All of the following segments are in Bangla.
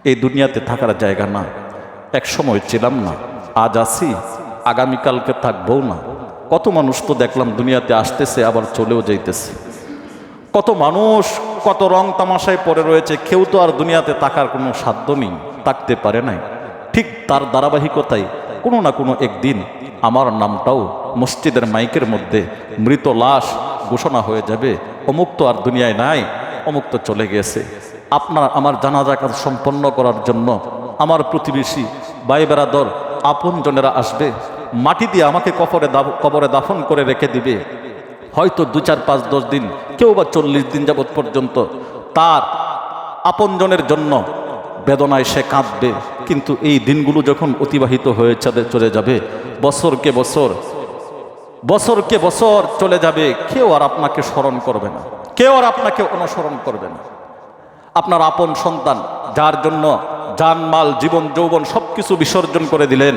এই দুনিয়াতে থাকার জায়গা না। এক সময় ছিলাম না, আজ আছি, আগামীকালকে থাকবও না। কত মানুষ তো দেখলাম দুনিয়াতে আসতেছে আবার চলেও যাইতেছে। কত মানুষ কত রং তামাশায় পড়ে রয়েছে, কেউ তো আর দুনিয়াতে থাকার কোনো সাধ্য নেই, থাকতে পারে নাই। ঠিক তার ধারাবাহিকতায় কোনো না কোনো একদিন আমার নামটাও মসজিদের মাইকের মধ্যে মৃত লাশ ঘোষণা হয়ে যাবে, অমুক তো আর দুনিয়ায় নাই, অমুক তো চলে গেছে। আপনার আমার জানাজা কাজ সম্পন্ন করার জন্য আমার প্রতিবেশী ভাই বেরাদর আপনজনেরা আসবে, মাটি দিয়ে আমাকে কবরে দাফন করে রেখে দিবে। হয়তো 2, 4, 5, 10 দিন, কেউ বা 40 দিন যাবৎ পর্যন্ত তার আপনজনের জন্য বেদনায় সে কাঁদবে। কিন্তু এই দিনগুলো যখন অতিবাহিত হয়ে চলে যাবে, বছরকে বছর চলে যাবে, কেউ আর আপনাকে স্মরণ করবে না, কেউ আর আপনাকে অনুসরণ করবে না। আপনার আপন সন্তান, যার জন্য জানমাল জীবন যৌবন সবকিছু বিসর্জন করে দিলেন,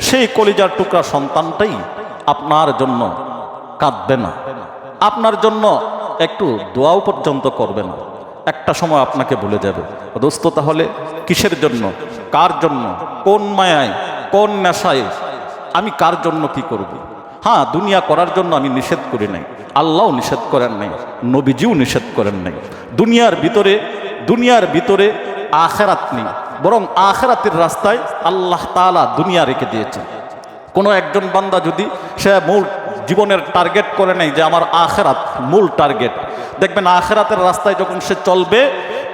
সেই কলিজার টুকরা সন্তানটাই আপনার জন্য কাঁদবে না, আপনার জন্য একটু দোয়াও পর্যন্ত করবে না। একটা সময় আপনাকে ভুলে যাবে। দোস্ত, তাহলে কিসের জন্য, কার জন্য, কোন মায়ায়, কোন নেশায় আমি কার জন্য কি করব? হ্যাঁ, দুনিয়া করার জন্য আমি নিষেধ করি নাই, আল্লাহও নিষেধ করেন নাই, নবীজিও নিষেধ করেন নাই। দুনিয়ার ভিতরে আখেরাত নেই, বরং আখেরাতের রাস্তায় আল্লাহ তাআলা দুনিয়া রেখে দিয়েছেন। কোনো একজন বান্দা যদি সে মূল জীবনের টার্গেট করে নেই যে আমার আখেরাত মূল টার্গেট, দেখবেন আখেরাতের রাস্তায় যখন সে চলবে,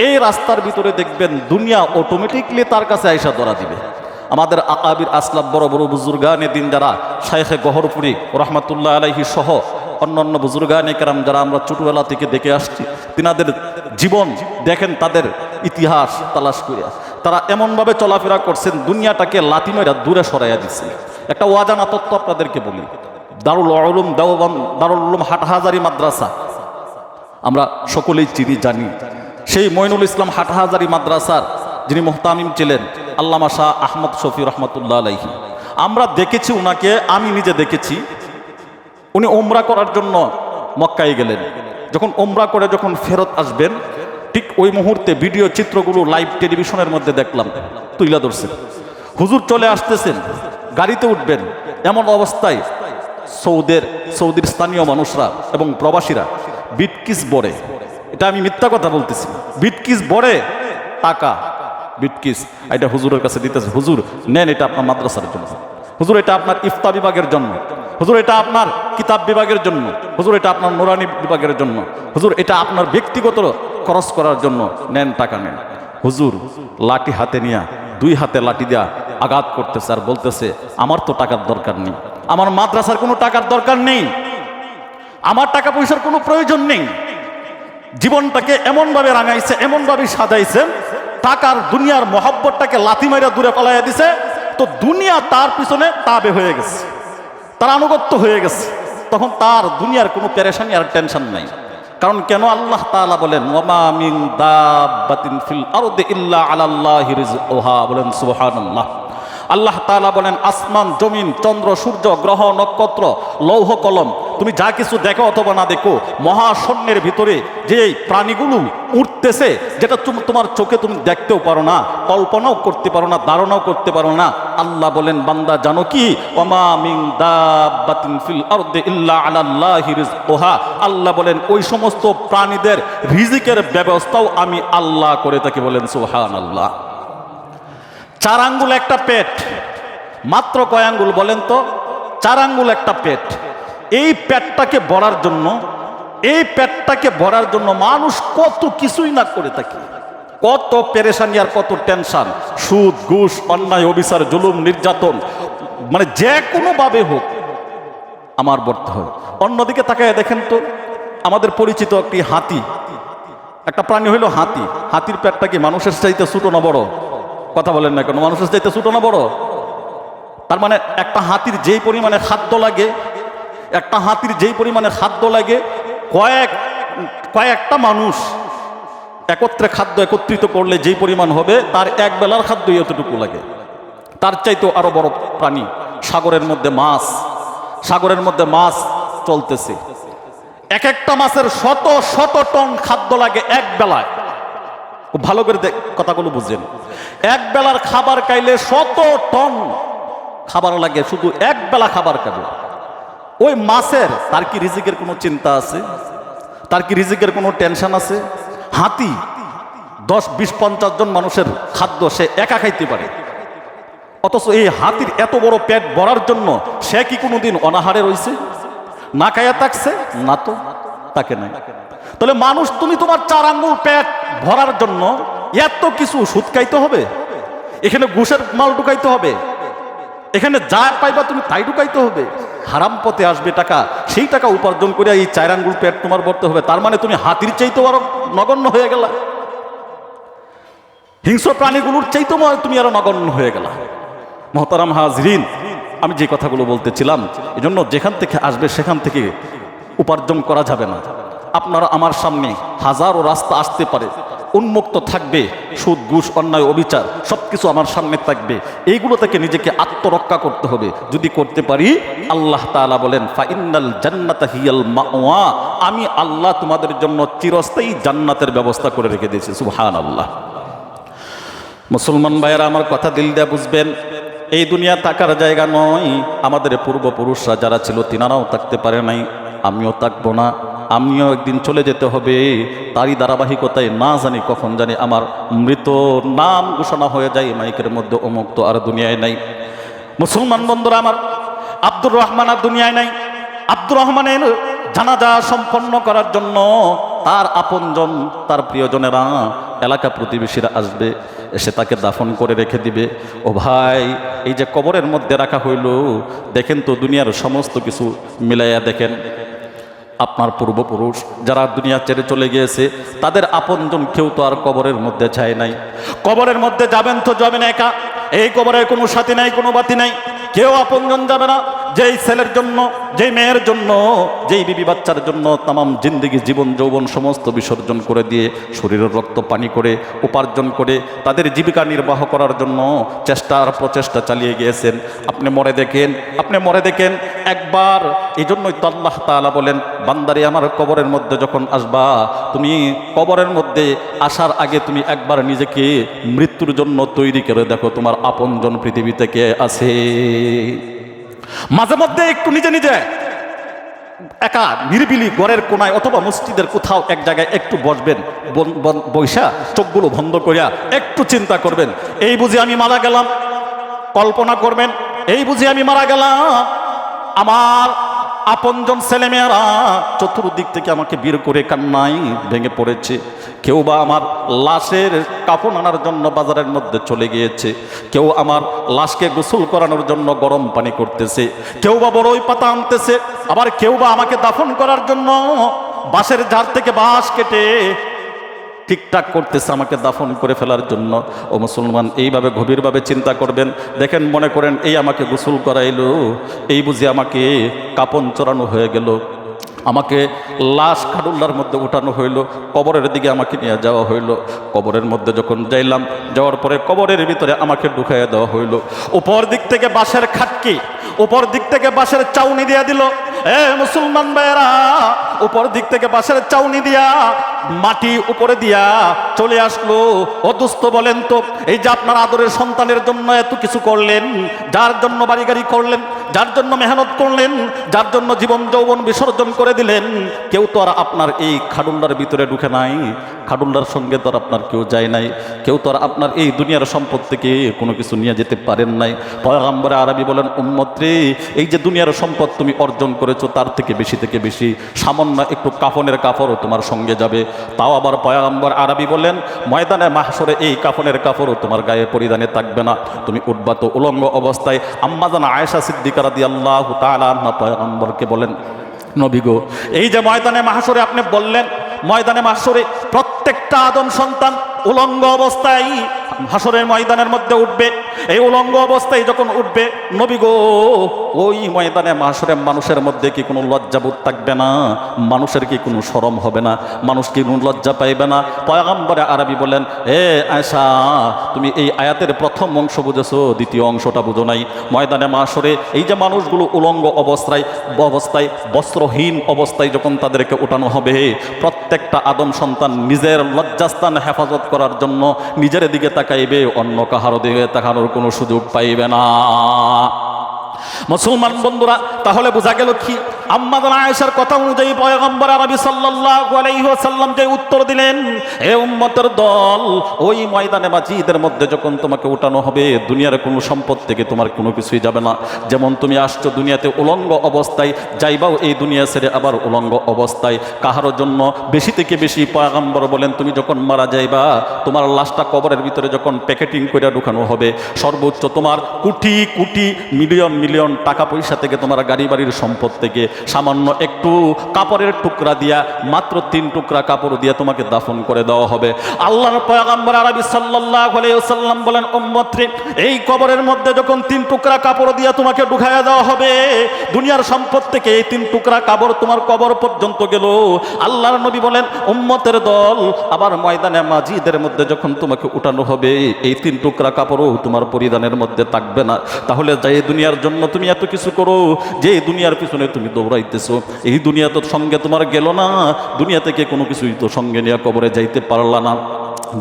এই রাস্তার ভিতরে দেখবেন দুনিয়া অটোমেটিকলি তার কাছে আইসা ধরা দিবে। আমাদের আকাবির আসলাফ বড় বড় বুজুর্গানে দিন যারা, শাইখে গহরপুরি রহমাতুল্লাহ আলাইহি সহ অন্যান্য বুজুর্গানে কেরাম যারা আমরা ছোটবেলা থেকে দেখে আসছি, তিনাদের জীবন দেখেন, তাদের ইতিহাস তালাশ করিয়া তারা এমনভাবে চলাফেরা করছেন, দুনিয়াটাকে লাথি মেরা দূরে সরাইয়া দিচ্ছে। একটা অজানা তত্ত্ব আপনাদেরকে বলি, দারুল উলুম দেওবন্দ, দারুল উলুম হাটহাজারী মাদ্রাসা আমরা সকলেই চিনি জানি। সেই মঈনুল ইসলাম হাটহাজারী মাদ্রাসার যিনি মুহতামিম ছিলেন আল্লামা শাহ আহমদ শফি রহমতুল্লাহ আলাইহি, আমরা দেখেছি উনাকে, আমি নিজে দেখেছি। উনি ওমরা করার জন্য মক্কায় গেলেন। যখন ওমরা করে যখন ফেরত আসবেন, ঠিক ওই মুহূর্তে ভিডিও চিত্রগুলো লাইভ টেলিভিশনের মধ্যে দেখলাম, তুইলা ধরছেন। হুজুর চলে আসতেছেন, গাড়িতে উঠবেন, এমন অবস্থায় সৌদির স্থানীয় মানুষরা এবং প্রবাসীরা বিটকিস বড়ে, এটা আমি মিথ্যা কথা বলতেছি, বিটকিস বড়ে টাকা, বিটকিস এটা হুজুরের কাছে দিতেছে। হুজুর নেন, এটা আপনার মাদ্রাসার জন্য, হুজুর এটা আপনার ইফতা বিভাগের জন্য, হুজুর এটা আপনার কিতাব বিভাগের জন্য, হুজুর এটা আপনার নুরানি বিভাগের জন্য, হুজুর এটা আপনার ব্যক্তিগত খরচ করার জন্য, নেন, টাকা নেন। হুজুর লাঠি হাতে নিয়ে 2 হাতে লাঠি দেয়া আঘাত করতেছে আর বলতেছে, আমার তো টাকার দরকার নেই, আমার মাদ্রাসার কোনো টাকার দরকার নেই, আমার টাকা পয়সার কোনো প্রয়োজন নেই। জীবনটাকে এমনভাবে রাঙাইছে, এমনভাবে সাজাইছেন, টাকার দুনিয়ার মহব্বতটাকে লাথি মাইরা দূরে পালাইয়া দিছে। তো দুনিয়া তার পিছনে তাবে হয়ে গেছে, তার আনুগত্য হয়ে গেছে। তখন তার দুনিয়ার কোনো পেরেশানি আর টেনশন নাই। কারণ কেন? আল্লাহ তাআলা বলেন, ওয়ামা মিন দাব্বাতিন ফিল আরদি ইল্লা আলাল্লাহি রিজকুহা, বলেন সুবহানাল্লাহ। আল্লাহ তাআলা বলেন, আসমান জমিন চন্দ্র সূর্য গ্রহ নক্ষত্র লৌহ কলম, তুমি যা কিছু দেখো অথবা না দেখো, মহাশূন্যের ভিতরে যে প্রাণীগুলো উঠতেছে, যেটা তোমার চোখে তুমি দেখতেও পারো না, কল্পনাও করতে পারো না, ধারণাও করতে পারো না, আল্লাহ বলেন, বান্দা জানো কি? ওয়ামা মিন দাব্বাতিন ফিল আরদি ইল্লা আলাল্লাহি রিজকুহা, আল্লাহ বলেন ওই সমস্ত প্রাণীদের রিজিকের ব্যবস্থাও আমি আল্লাহ করে থাকি, বলেন সুবহানাল্লাহ। 4 আঙ্গুল একটা পেট, মাত্র কয় আঙ্গুল বলেন তো? 4 আঙ্গুল একটা পেট। এই পেটটাকে ভরার জন্য মানুষ কত কিছুই না করে থাকে, কত পেরেশানি আর কত টেনশন, সুদ ঘুষ অন্যায় অবিচার জুলুম নির্যাতন, মানে যে কোনো ভাবে হোক আমার বর্তে হয়। অন্যদিকে তাকায় দেখেন তো, আমাদের পরিচিত একটি হাতি, একটা প্রাণী হইল হাতি। হাতির পেটটা কি মানুষের চাইতে ছোট না বড়? কথা বলেন না কেন? মানুষের চাইতে ছোট না বড়? তার মানে একটা হাতির যেই পরিমাণে খাদ্য লাগে, একটা হাতির যেই পরিমাণে খাদ্য লাগে, কয়েকটা মানুষ একত্রে খাদ্য একত্রিত করলে যেই পরিমাণ হবে, তার এক বেলার খাদ্য এতটুকু লাগে। তার চাইতেও আরো বড় প্রাণী সাগরের মধ্যে মাছ চলতেছে, এক একটা মাছের শত শত টন খাদ্য লাগে এক বেলায়। ভালো করে কথাগুলো বুঝেন। এক বেলার খাবার খাইলে 100 টন খাবার লাগে, শুধু এক বেলা খাবার খাবে। ওই মাছের তার কি রিজিকের কোনো চিন্তা আছে? তার কি রিজিকের কোনো টেনশন আছে? হাতি 10, 20, 50 জন মানুষের খাদ্য সে একা খাইতে পারে, অথচ এই হাতির এত বড় পেট ভরার জন্য সে কি কোনোদিন অনাহারে রইছে? না খাইয়া থাকছে? না তো, তাকে নাই। তাহলে মানুষ, তুমি তোমার 4 আঙ্গুল পেট ভরার জন্য এত কিছু সুদ খাইতে হবে? এখানে ঘুষের মাল ঢুকাইতে হবে? এখানে যা পাইবা তুমি তাই ঢুকাইতে হবে? হারাম পথে আসবে টাকা, সেই টাকা উপার্জন করে এই 4 আঙ্গুল পেট তোমার ভরতে হবে। তার মানে তুমি হাতির চাইতে আরো নগণ্য হয়ে গেলা, হিংস্র প্রাণীগুলোর চাইতে তুমি আরো নগণ্য হয়ে গেলা। মোহতারাম হাজরিন, আমি যে কথাগুলো বলতেছিলাম, এই জন্য যেখান থেকে আসবে সেখান থেকে উপার্জন করা যাবে না। আপনারা আমার সামনে হাজারো রাস্তা আসতে পারে, উন্মুক্ত থাকবে, সুদ ঘুষ অন্যায় অবিচার সবকিছু আমার সামনে থাকবে। এইগুলো থেকে নিজেকে আত্মরক্ষা করতে হবে। যদি করতে পারি, আল্লাহ তাআলা বলেন ফাইন্নাল জান্নাতা হিয়াল মাওয়া, আমি আল্লাহ তোমাদের জন্য চিরস্থায়ী জান্নাতের ব্যবস্থা করে রেখে দিয়েছি। সুবহানাল্লাহ। মুসলমান ভাইয়েরা, আমার কথা দিল দিয়ে বুঝবেন, এই দুনিয়া থাকার জায়গা নয়। আমাদের পূর্বপুরুষরা যারা ছিল তিনারাও থাকতে পারে নাই, আমিও থাকবো না, আমিও একদিন চলে যেতে হবে। তারই ধারাবাহিকতায় না জানি কখন জানি আমার মৃত নাম ঘোষণা হয়ে যায় মাইকের মধ্যে, অমুক তো আর দুনিয়ায় নাই। মুসলমান বন্ধুরা আমার, আব্দুর রহমান আর দুনিয়ায় নাই। আব্দুর রহমানের জানাজা সম্পন্ন করার জন্য তার আপনজন, তার প্রিয়জনেরা, এলাকা প্রতিবেশীরা আসবে, এসে তাকে দাফন করে রেখে দিবে। ও ভাই, এই যে কবরের মধ্যে রাখা হইল, দেখেন তো দুনিয়ার সমস্ত কিছু মিলাইয়া দেখেন। আপনার পূর্বপুরুষ যারা দুনিয়া ছেড়ে চলে গিয়েছে, তাদের আপনজন কেউ তো আর কবরের মধ্যে যায় নাই। কবরের মধ্যে যাবেন তো যাবেন একা, এই কবরে কোনো সাথী নাই, কোনো বাতি নাই, কেউ আপনজন যাবে না। যেই ছেলের জন্য, যেই মেয়ের জন্য, যেই বিবি বাচ্চার জন্য তামাম জিন্দেগি, জীবন যৌবন সমস্ত বিসর্জন করে দিয়ে শরীরের রক্ত পানি করে উপার্জন করে তাদের জীবিকা নির্বাহ করার জন্য প্রচেষ্টা চালিয়ে গিয়েছেন, আপনি মরে দেখেন, আপনি মরে দেখেন একবার। এই জন্যই তো আল্লাহ তাআলা বলেন, বান্দারে আমার কবরের মধ্যে যখন আসবা, তুমি কবরের মধ্যে আসার আগে তুমি একবার নিজেকে মৃত্যুর জন্য তৈরি করে দেখো, তোমার আপনজন পৃথিবীতে কে আছে। মাঝে মধ্যে একটু নিজে নিজে একা নিরিবিলি ঘরের কোনায় অথবা মসজিদের কোথাও এক জায়গায় একটু বসবেন, বৈশা চোখগুলো বন্ধ করিয়া একটু চিন্তা করবেন, এই বুঝি আমি মারা গেলাম। কল্পনা করবেন, এই বুঝি আমি মারা গেলাম, আমার আপনজন ছেলেমেয়েরা চতুর্দিক থেকে আমাকে বের করে কান্নায় ভেঙে পড়েছে। কেউ বা আমার লাশের কাফন আনার জন্য বাজারের মধ্যে চলে গিয়েছে, কেউ আমার লাশকে গোসল করানোর জন্য গরম পানি করতেছে, কেউ বা বড়ই পাতা আনতেছে, আবার কেউ বা আমাকে দাফন করার জন্য বাঁশের ঝাড় থেকে বাঁশ কেটে ঠিকঠাক করতেছে আমাকে দাফন করে ফেলার জন্য। ও মুসলমান, এইভাবে গভীরভাবে চিন্তা করবেন, দেখেন মনে করেন এই আমাকে গোসল করাইলো, এই বুঝি আমাকে কাপন চড়ানো হয়ে গেল, আমাকে লাশ খাডুল্লার মধ্যে উঠানো হইল, কবরের দিকে আমাকে নিয়ে যাওয়া হইল। কবরের মধ্যে যখন যাইলাম, যাওয়ার পরে কবরের ভিতরে আমাকে ঢুকাইয়া দেওয়া হইল। উপর দিক থেকে বাঁশের খাটকি, উপর দিক থেকে বাঁশের চাউনি দিয়া দিল। এ মুসলমান ভাইয়েরা, উপর দিক থেকে বাঁশের চাউনি দিয়া মাটি উপরে দিয়া চলে আসলো। ও দোস্ত বলেন তো, এই যে আপনার আদরের সন্তানের জন্য এত কিছু করলেন, যার জন্য বাড়ি গাড়ি করলেন, যার জন্য মেহনত করলেন, যার জন্য জীবন যৌবন বিসর্জন করে দিলেন, কেউ তো আর আপনার এই খাডুল্লার ভিতরে ঢুকে নাই, খাডুল্লার সঙ্গে তো আর আপনার কেউ যায় নাই, কেউ তো আর আপনার এই দুনিয়ার সম্পদ থেকে কোনো কিছু নিয়ে যেতে পারেন নাই। পয়গম্বর আরবি বলেন, উম্মত রে, এই যে দুনিয়ার সম্পদ তুমি অর্জন করেছো, তার থেকে বেশি সামান্য একটু কাফনের কাপড়ও তোমার সঙ্গে যাবে। তাও আবার পয়গম্বর আরবি বলেন, ময়দানে মাহশরে এই কাফনের কাপড়ও তোমার গায়ে পরিধানে থাকবে না, তুমি উঠবা তো উলঙ্গ অবস্থায়। আম্মা জান আয়েশা সিদ্দিকা রাদিয়াল্লাহু তাআলা আনহা পয়গম্বরকে বলেন, নবী গো, এই যে ময়দানে মাহশরে আপনি বললেন, ময়দানে মাহশরে প্রত্যেকটা আদম সন্তান উলঙ্গ অবস্থায় হাসরের ময়দানের মধ্যে উঠবে। এই উলঙ্গ অবস্থায় যখন উঠবে, নবী গো, ওই ময়দানে মাহশরে মানুষের মধ্যে কি কোনো লজ্জাবোধ থাকবে না? মানুষের কি কোনো শরম হবে না? মানুষ কি কোনো লজ্জা পাইবে না? পয়গম্বরে আরবি বলেন, এ আয়েশা, তুমি এই আয়াতের প্রথম অংশ বুঝেছো, দ্বিতীয় অংশটা বুঝো নাই। ময়দানে মাহশরে এই যে মানুষগুলো উলঙ্গ অবস্থায় বস্ত্রহীন অবস্থায় যখন তাদেরকে উঠানো হবে, প্রত্যেক প্রত্যেকটা আদম সন্তান নিজের লজ্জাস্থান হেফাজত করার জন্য নিজের দিকে তাকাইবে, অন্য কাহারও দিকে তাকানোর কোনো সুযোগ পাইবে না। মুসলমান বন্ধুরা, তাহলে বোঝা গেল কি, আম্মা জান আয়েশার কথা অনুযায়ী পয়গম্বর আরবি সাল্লাল্লাহু আলাইহি ওয়াসাল্লাম যে উত্তর দিলেন, হে উম্মতের দল, ওই ময়দানে মাজিদের মধ্যে যখন তোমাকে উঠানো হবে, দুনিয়ার কোনো সম্পদ থেকে তোমার কোনো কিছুই যাবে না। যেমন তুমি আসছো দুনিয়াতে উলঙ্গ অবস্থায়, যাইবাও এই দুনিয়া ছেড়ে আবার উলঙ্গ অবস্থায়। কাহারও জন্য বেশি থেকে বেশি পয়গম্বর বলেন, তুমি যখন মারা যাইবা, তোমার লাশটা কবরের ভিতরে যখন প্যাকেটিং করে ঢুকানো হবে, সর্বোচ্চ তোমার কোটি কোটি মিলিয়ন মিলিয়ন টাকা পয়সা থেকে, তোমার গাড়ি বাড়ির সম্পদ থেকে সামান্য একটু কাপড়ের টুকরা দিয়া, মাত্র 3 টুকরা কাপড় দিয়া তোমাকে দাফন করে দেওয়া হবে। আল্লাহর পয়গম্বর আরবি সাল্লাল্লাহু আলাইহি ওয়াসাল্লাম বলেন, উম্মত রে, এই কবরের মধ্যে যখন 3 টুকরা কাপড় দিয়া তোমাকে ঢুকায়া দেওয়া হবে, দুনিয়ার সম্পদ থেকে এই 3 টুকরা কাপড় তোমার কবর পর্যন্ত গেল। আল্লাহর নবী বলেন, উম্মতের দল, আবার ময়দানে মাজিদের মধ্যে যখন তোমাকে উঠানো হবে, এই 3 টুকরা কাপড়ও তোমার পরিধানের মধ্যে থাকবে না। তাহলে যাই দুনিয়ার জন্য তুমি এত কিছু করো, যে দুনিয়ার পিছনে তুমি দৌড়াইতেছো, এই দুনিয়া তো সঙ্গে তোমার গেল না, দুনিয়া থেকে কোনো কিছুই তো সঙ্গে নিয়ে কবরে যাইতে পারলা না।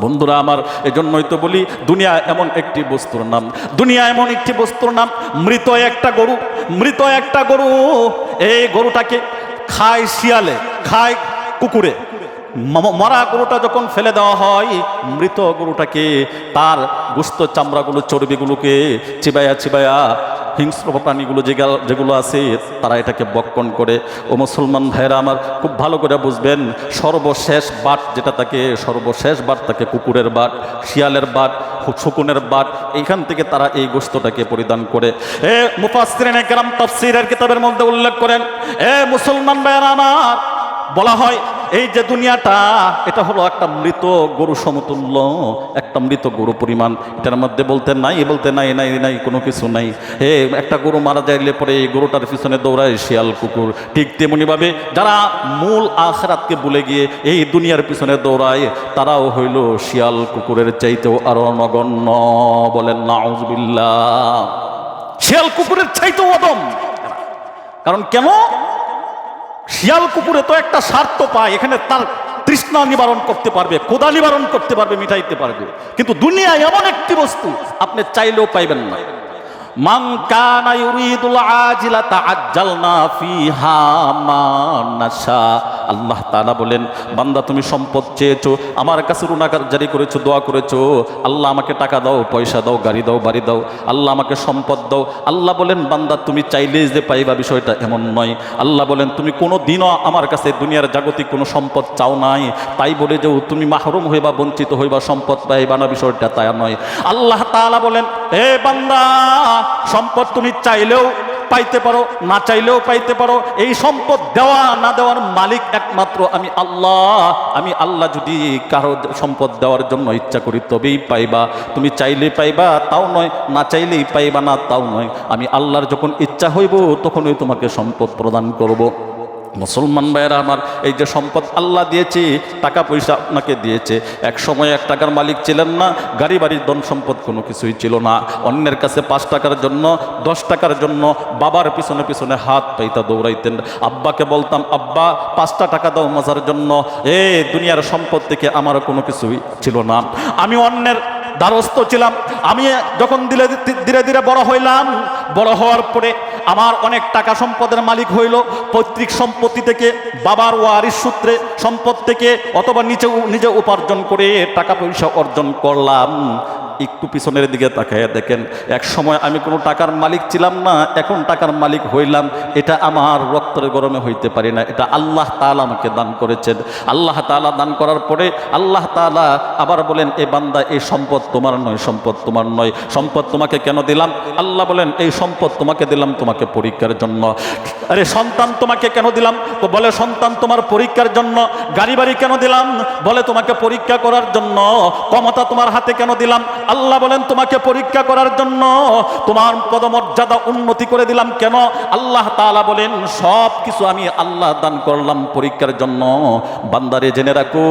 বন্ধুরা আমার, এজন্যই তো বলি, দুনিয়া এমন একটি বস্তুর নাম, দুনিয়া এমন একটি বস্তুর নাম, মৃত একটা গরু, মৃত একটা গরু, এই গরুটাকে খায় শিয়ালে, খায় কুকুরে। মরা গরুটা যখন ফেলে দেওয়া হয়, মৃত গরুটাকে তার গোশত চামড়াগুলো, চর্বিগুলোকে চিবায়া চিবায়া হিংস্র প্রাণীগুলো যেগুলো আছে তারা এটাকে বক্ষণ করে। ও মুসলমান ভাইরা আমার, খুব ভালো করে বুঝবেন, সর্বশেষ বাট যেটা থাকে, সর্বশেষ বাট থাকে কুকুরের বাট, শিয়ালের বাট, শকুনের বাট, এইখান থেকে তারা এই গোশতটাকে পরিধান করে। মুফাসসিরিনে কেরাম তাফসীরের কিতাবের মধ্যে উল্লেখ করেন, মুসলমান ভাইরা আমার, বলা হয় এই যে দুনিয়াটা, এটা হলো একটা মৃত গরু সমতুল্য, একটা মৃত গরু পরিমাণ। এটার মধ্যে বলতে নাই নাই কোনো কিছু নাই। একটা গরু মারা যাইলে পরে এই গরুটার পিছনে দৌড়ায় শিয়াল কুকুর। ঠিক তেমনিভাবে যারা মূল আখিরাতকে ভুলে গিয়ে এই দুনিয়ার পিছনে দৌড়ায়, তারাও হইল শিয়াল কুকুরের চাইতেও আরো নগণ্য। বলেন নাউযুবিল্লাহ। শিয়াল কুকুরের চাইতেও অদম। কারণ কেন? শিয়াল কুকুরে তো একটা স্বার্থ পায়, এখানে তার তৃষ্ণা নিবারণ করতে পারবে, ক্ষুধা নিবারণ করতে পারবে, মিটাইতে পারবে। কিন্তু দুনিয়ায় এমন একটি বস্তু আপনি চাইলেও পাইবেন না। মান কানা ইউরিদুল আজিলাতা আজ্জালনা ফিহা মা নাশা। আল্লাহ তাআলা বলেন, বান্দা তুমি সম্পদ চেয়েছো, আমার কাছে রুনাকার জারি করেছো, দোয়া করেছো, আল্লাহ আমাকে টাকা দাও, পয়সা দাও, গাড়ি দাও, বাড়ি দাও, আল্লাহ আমাকে সম্পদ দাও। আল্লাহ বলেন, বান্দা তুমি চাইলেই যে পাইবা বিষয়টা এমন নয়। আল্লাহ বলেন, তুমি কোনো দিনও আমার কাছে দুনিয়ার জাগতিক কোনো সম্পদ চাও নাই, তাই বলে যে তুমি মাহরুম হইবা, বঞ্চিত হইবা, সম্পদ পাইবা না, বিষয়টা তাই নয়। আল্লাহ তাআলা বলেন, হে বান্দা, সম্পদ তুমি চাইলেও পাইতে পারো, না চাইলেও পাইতে পারো। এই সম্পদ দেওয়া না দেওয়ার মালিক একমাত্র আমি আল্লাহ। আমি আল্লাহ যদি কারো সম্পদ দেওয়ার জন্য ইচ্ছা করি তবেই পাইবা। তুমি চাইলে পাইবা তাও নয়, না চাইলেই পাইবা না তাও নয়। আমি আল্লাহর যখন ইচ্ছা হইব তখনই তোমাকে সম্পদ প্রদান করব। মুসলমান ভাইয়েরা আমার, এই যে সম্পদ আল্লাহ দিয়েছে, টাকা পয়সা আপনাকে দিয়েছে, এক সময় 1 টাকার মালিক ছিলেন না, গাড়ি বাড়ির ধন সম্পদ কোনো কিছুই ছিল না। অন্যের কাছে 5 টাকার জন্য, 10 টাকার জন্য বাবার পিছনে পিছনে হাত পাইতা দৌড়াইতেন। আব্বাকে বলতাম, আব্বা 5টা টাকা দাও মজার জন্য। দুনিয়ার সম্পদ থেকে আমার কোনো কিছুই ছিল না, আমি অন্যের দ্বারস্থ ছিলাম। আমি যখন ধীরে ধীরে বড় হইলাম, বড় হওয়ার পরে আমার অনেক টাকা সম্পদের মালিক হইল। পৈতৃক সম্পত্তি থেকে, বাবার ওয়ারিশ সূত্রে সম্পদ থেকে, অথবা নিজে উপার্জন করে টাকা পয়সা অর্জন করলাম। একটু পিছনের দিকে তাকায় দেখেন, এক সময় আমি কোনো টাকার মালিক ছিলাম না, এখন টাকার মালিক হইলাম। এটা আমার রক্তের গরমে হইতে পারি না, এটা আল্লাহ তাআলা আমাকে দান করেছেন। আল্লাহ তাআলা দান করার পরে আল্লাহ তাআলা আবার বলেন, এ বান্দা, এই সম্পদ তোমার নয়, সম্পদ তোমার নয়। সম্পদ তোমাকে কেন দিলাম? আল্লাহ বলেন, এই সম্পদ তোমাকে দিলাম তোমাকে পরীক্ষার জন্য। আরে সন্তান তোমাকে কেন দিলাম? বলে সন্তান তোমার পরীক্ষার জন্য। গাড়ি বাড়ি কেন দিলাম? বলে তোমাকে পরীক্ষা করার জন্য। ক্ষমতা তোমার হাতে কেন দিলাম? আল্লাহ বলেন, তোমাকে পরীক্ষা করার জন্য। তোমার পদমর্যাদা উন্নতি করে দিলাম কেন? আল্লাহ তাআলা বলেন, সব কিছু আমি আল্লাহ দান করলাম পরীক্ষার জন্য। বান্দারে জেনে রাখো,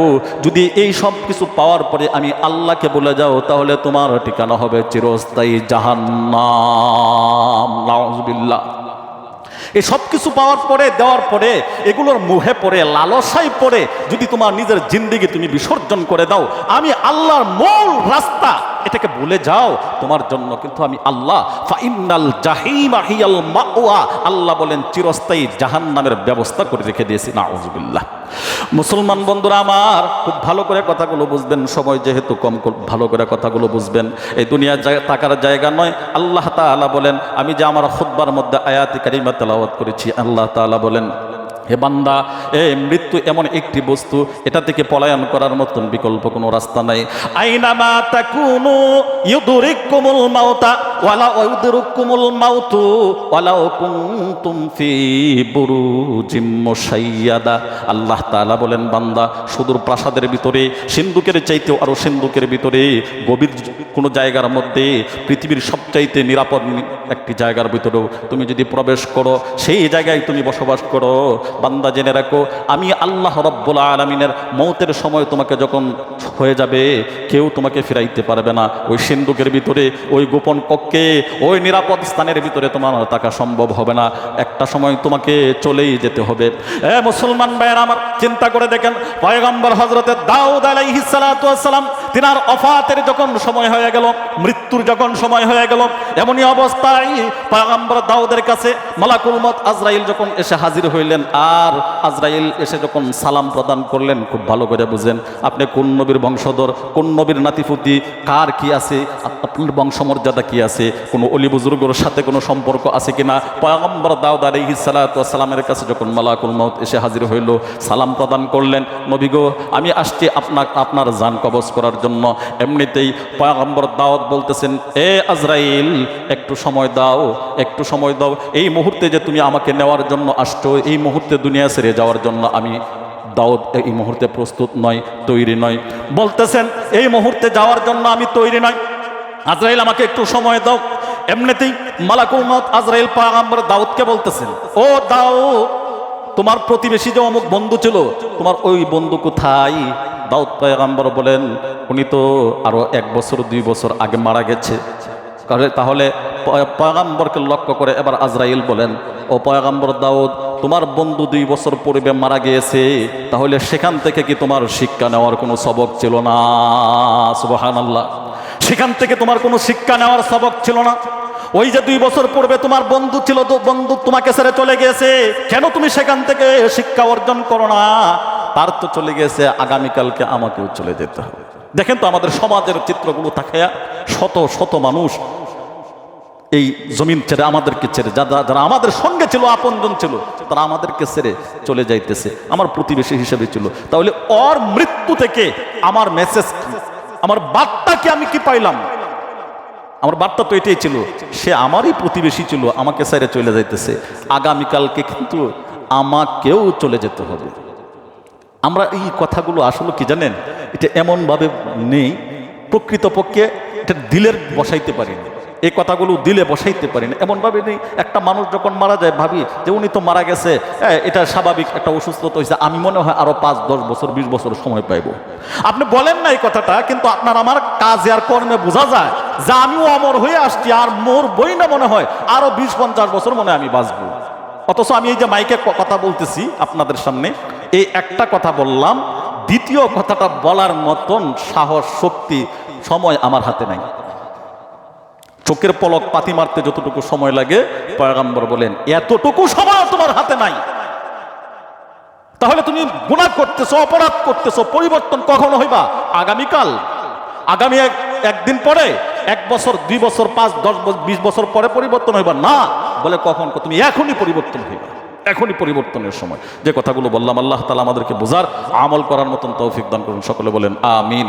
যদি এই সব কিছু পাওয়ার পরে আমি আল্লাহকে বলে যাও, তাহলে তোমার ঠিকানা হবে চিরস্থায়ী জাহান্নাম। নাউযুবিল্লাহ। এই সব কিছু পাওয়ার পরে, দেওয়ার পরে, এগুলোর মুহে পড়ে, লালসায় পড়ে যদি তোমার নিজের জিন্দেগি তুমি বিসর্জন করে দাও, আমি আল্লাহর মূল রাস্তা এটাকে ভুলে যাও, তোমার জন্য কিন্তু আমি আল্লাহ ফাইনাল জাহিমা হিয়াল মাওয়া, আল্লাহ বলেন চিরস্থায়ী জাহান্নামের ব্যবস্থা করে রেখে দিয়েছি। নাউযুবিল্লাহ। মুসলমান বন্ধুরা আমার, খুব ভালো করে কথাগুলো বুঝবেন, সময় যেহেতু কম, ভালো করে কথাগুলো বুঝবেন। এই দুনিয়া থাকার জায়গা নয়। আল্লাহ তাআলা বলেন, আমি যে আমার খুতবার মধ্যে আয়াতে কারিমা তেলাওয়াত করেছি, আল্লাহ তাআলা বলেন, হে বান্দা, মৃত্যু এমন একটি বস্তু, এটা থেকে পলায়ন করার মতন বিকল্প কোনো রাস্তা নাই। আইনামা তাকুনু ইউদরিকুমুল মাউতা ওয়ালা ইউদরিকুমুল মাউতু ওয়ালাউ কুনতুম ফি বুরুজিম মুশাইয়াদা। আল্লাহ তাআলা বলেন, বান্দা, সুদূর প্রাসাদের ভিতরে, সিন্ধুকের চাইতেও আরো সিন্ধুকের ভিতরে গভীর কোনো জায়গার মধ্যে, পৃথিবীর সবচাইতে নিরাপদ একটি জায়গার ভিতরেও তুমি যদি প্রবেশ করো, সেই জায়গায় তুমি বসবাস করো, বান্দা জেনে রাখো, আমি আল্লাহ রাব্বুল আলামিনের মৌতের সময় তোমাকে যখন হয়ে যাবে, কেউ তোমাকে ফিরাইতে পারবে না। ওই সিন্ধুকের ভিতরে, ওই গোপন কক্ষে, ওই নিরাপদ স্থানের ভিতরে তোমার থাকা সম্ভব হবে না। একটা সময় তোমাকে চলেই যেতে হবে। মুসলমান ভাইয়েরা আমার, চিন্তা করে দেখেন, পয়গম্বর হযরতে দাউদ আলাইহিস সালাতু ওয়াস সালাম, তিনার ওফাতের যখন সময় হয়ে গেল, মৃত্যুর যখন সময় হয়ে গেল, এমনই অবস্থায় পয়গম্বর দাউদের কাছে মালাকুল মউত আজরাইল যখন এসে হাজির হইলেন, আর আজরাইল এসে যখন সালাম প্রদান করলেন, খুব ভালো করে বুঝেন, আপনি কোন নবীর বংশধর, কোন নবীর নাতিপুতি, কার কি আছে, আপনার বংশমর্যাদা কি আছে, কোনো অলি বুজুর্গর সাথে কোনো সম্পর্ক আছে কিনা। পয়গম্বর দাউদ আলাইহিস সালাতু ওয়াস সালামের কাছে যখন মালাকুল মউত এসে হাজির হইল, সালাম প্রদান করলেন, নবী গো, আমি আসছি আপনার জান কবজ করার জন্য। এমনিতেই পয়গম্বর দাউদ বলতেছেন, এ আজরাইল, একটু সময় দাও, একটু সময় দাও, এই মুহূর্তে যে তুমি আমাকে নেওয়ার জন্য আসছো, এই মুহূর্তে দুনিয়া ছেড়ে যাওয়ার জন্য আমি দাউদ এই মুহূর্তে প্রস্তুত নয়, তৈরি নয়। বলতেছেন, এই মুহূর্তে যাওয়ার জন্য আমি তৈরি নয়, আজরাইল আমাকে একটু সময় দাও। এমনিতেই মালাকুল মউত আজরাইল পয়গম্বর দাউদকে বলতেছেন, ও দাউদ, তোমার প্রতিবেশী যে অমুক বন্ধু ছিল, তোমার ওই বন্ধু কোথায়? দাউদ পয়গম্বর বলেন, উনি তো আরো 1 বছর 2 বছর আগে মারা গেছে। তাহলে পয়গম্বরকে লক্ষ্য করে এবার আজরাইল বলেন, ও পয়গম্বর দাউদ, তোমার বন্ধু 2 বছর পূর্বে মারা গিয়েছে, তাহলে সেখান থেকে কি তোমার শিক্ষা নেওয়ার কোনো সবক ছিল না? সুবহানাল্লাহ। সেখান থেকে তোমার কোনো শিক্ষা নেওয়ার সবক ছিল না? ওই যে 2 বছর পূর্বে তোমার বন্ধু ছিল, তো বন্ধু তোমাকে ছেড়ে চলে গিয়েছে, কেন তুমি সেখান থেকে শিক্ষা অর্জন করো না? তার তো চলে গেছে, আগামীকালকে আমাকেও চলে যেতে হবে। দেখেন তো আমাদের সমাজের চিত্রগুলো তাকায়া, শত শত মানুষ এই জমিন ছেড়ে, আমাদেরকে ছেড়ে, যারা আমাদের সঙ্গে ছিল, আপনজন ছিল, তারা আমাদেরকে ছেড়ে চলে যাইতেছে, আমার প্রতিবেশী হিসেবে ছিল। তাহলে ওর মৃত্যু থেকে আমার মেসেজ কি, আমার বার্তা কি, আমি কি পাইলাম? আমার বার্তা তো এটাই ছিল, সে আমারই প্রতিবেশী ছিল, আমাকে ছেড়ে চলে যাইতেছে, আগামীকালকে কিন্তু আমাকেও চলে যেতে হবে। আমরা এই কথাগুলো আসলে কি জানেন, এটা এমনভাবে নেই, প্রকৃতপক্ষে এটা দিলের বসাইতে পারি না, এই কথাগুলো দিলে বসাইতে পারি না, এমনভাবে নেই। একটা মানুষ যখন মারা যায়, ভাবি যে উনি তো মারা গেছে, এটা স্বাভাবিক, একটা অসুস্থতা হয়েছে, আমি মনে হয় আরো 5, 10 বছর 20 বছর সময় পাইব। আপনি বলেন না এই কথাটা, কিন্তু আপনার আমার কাজে আর কর্মে বোঝা যায় যে আমিও অমর হয়ে আসছি, আর মোর বই না মনে হয় আরো 20-50 বছর মনে হয় আমি বাঁচবো। অথচ আমি এই যে মাইকে কথা বলতেছি আপনাদের সামনে, এই একটা কথা বললাম, দ্বিতীয় কথাটা বলার মতন সাহস, শক্তি, সময় আমার হাতে নাই। চোখের পলক পাতি মারতে যতটুকু সময় লাগে, পয়গম্বর বলেন এতটুকু সময় তোমার হাতে নাই। তাহলে তুমি গুনাহ করতেছো, অপরাধ করতেছো, পরিবর্তন কখন হইবা? আগামীকাল, আগামী একদিন পরে, 1 বছর 2 বছর 5, 10, 20 বছর পরে পরিবর্তন হইবা না, বলে কখন? তুমি এখনই পরিবর্তন হইবা, এখনই পরিবর্তনের সময়। যে কথাগুলো বললাম, আল্লাহ তাআলা আমাদেরকে বোঝার, আমল করার মতন তৌফিক দান করুন। সকলে বলেন আমিন।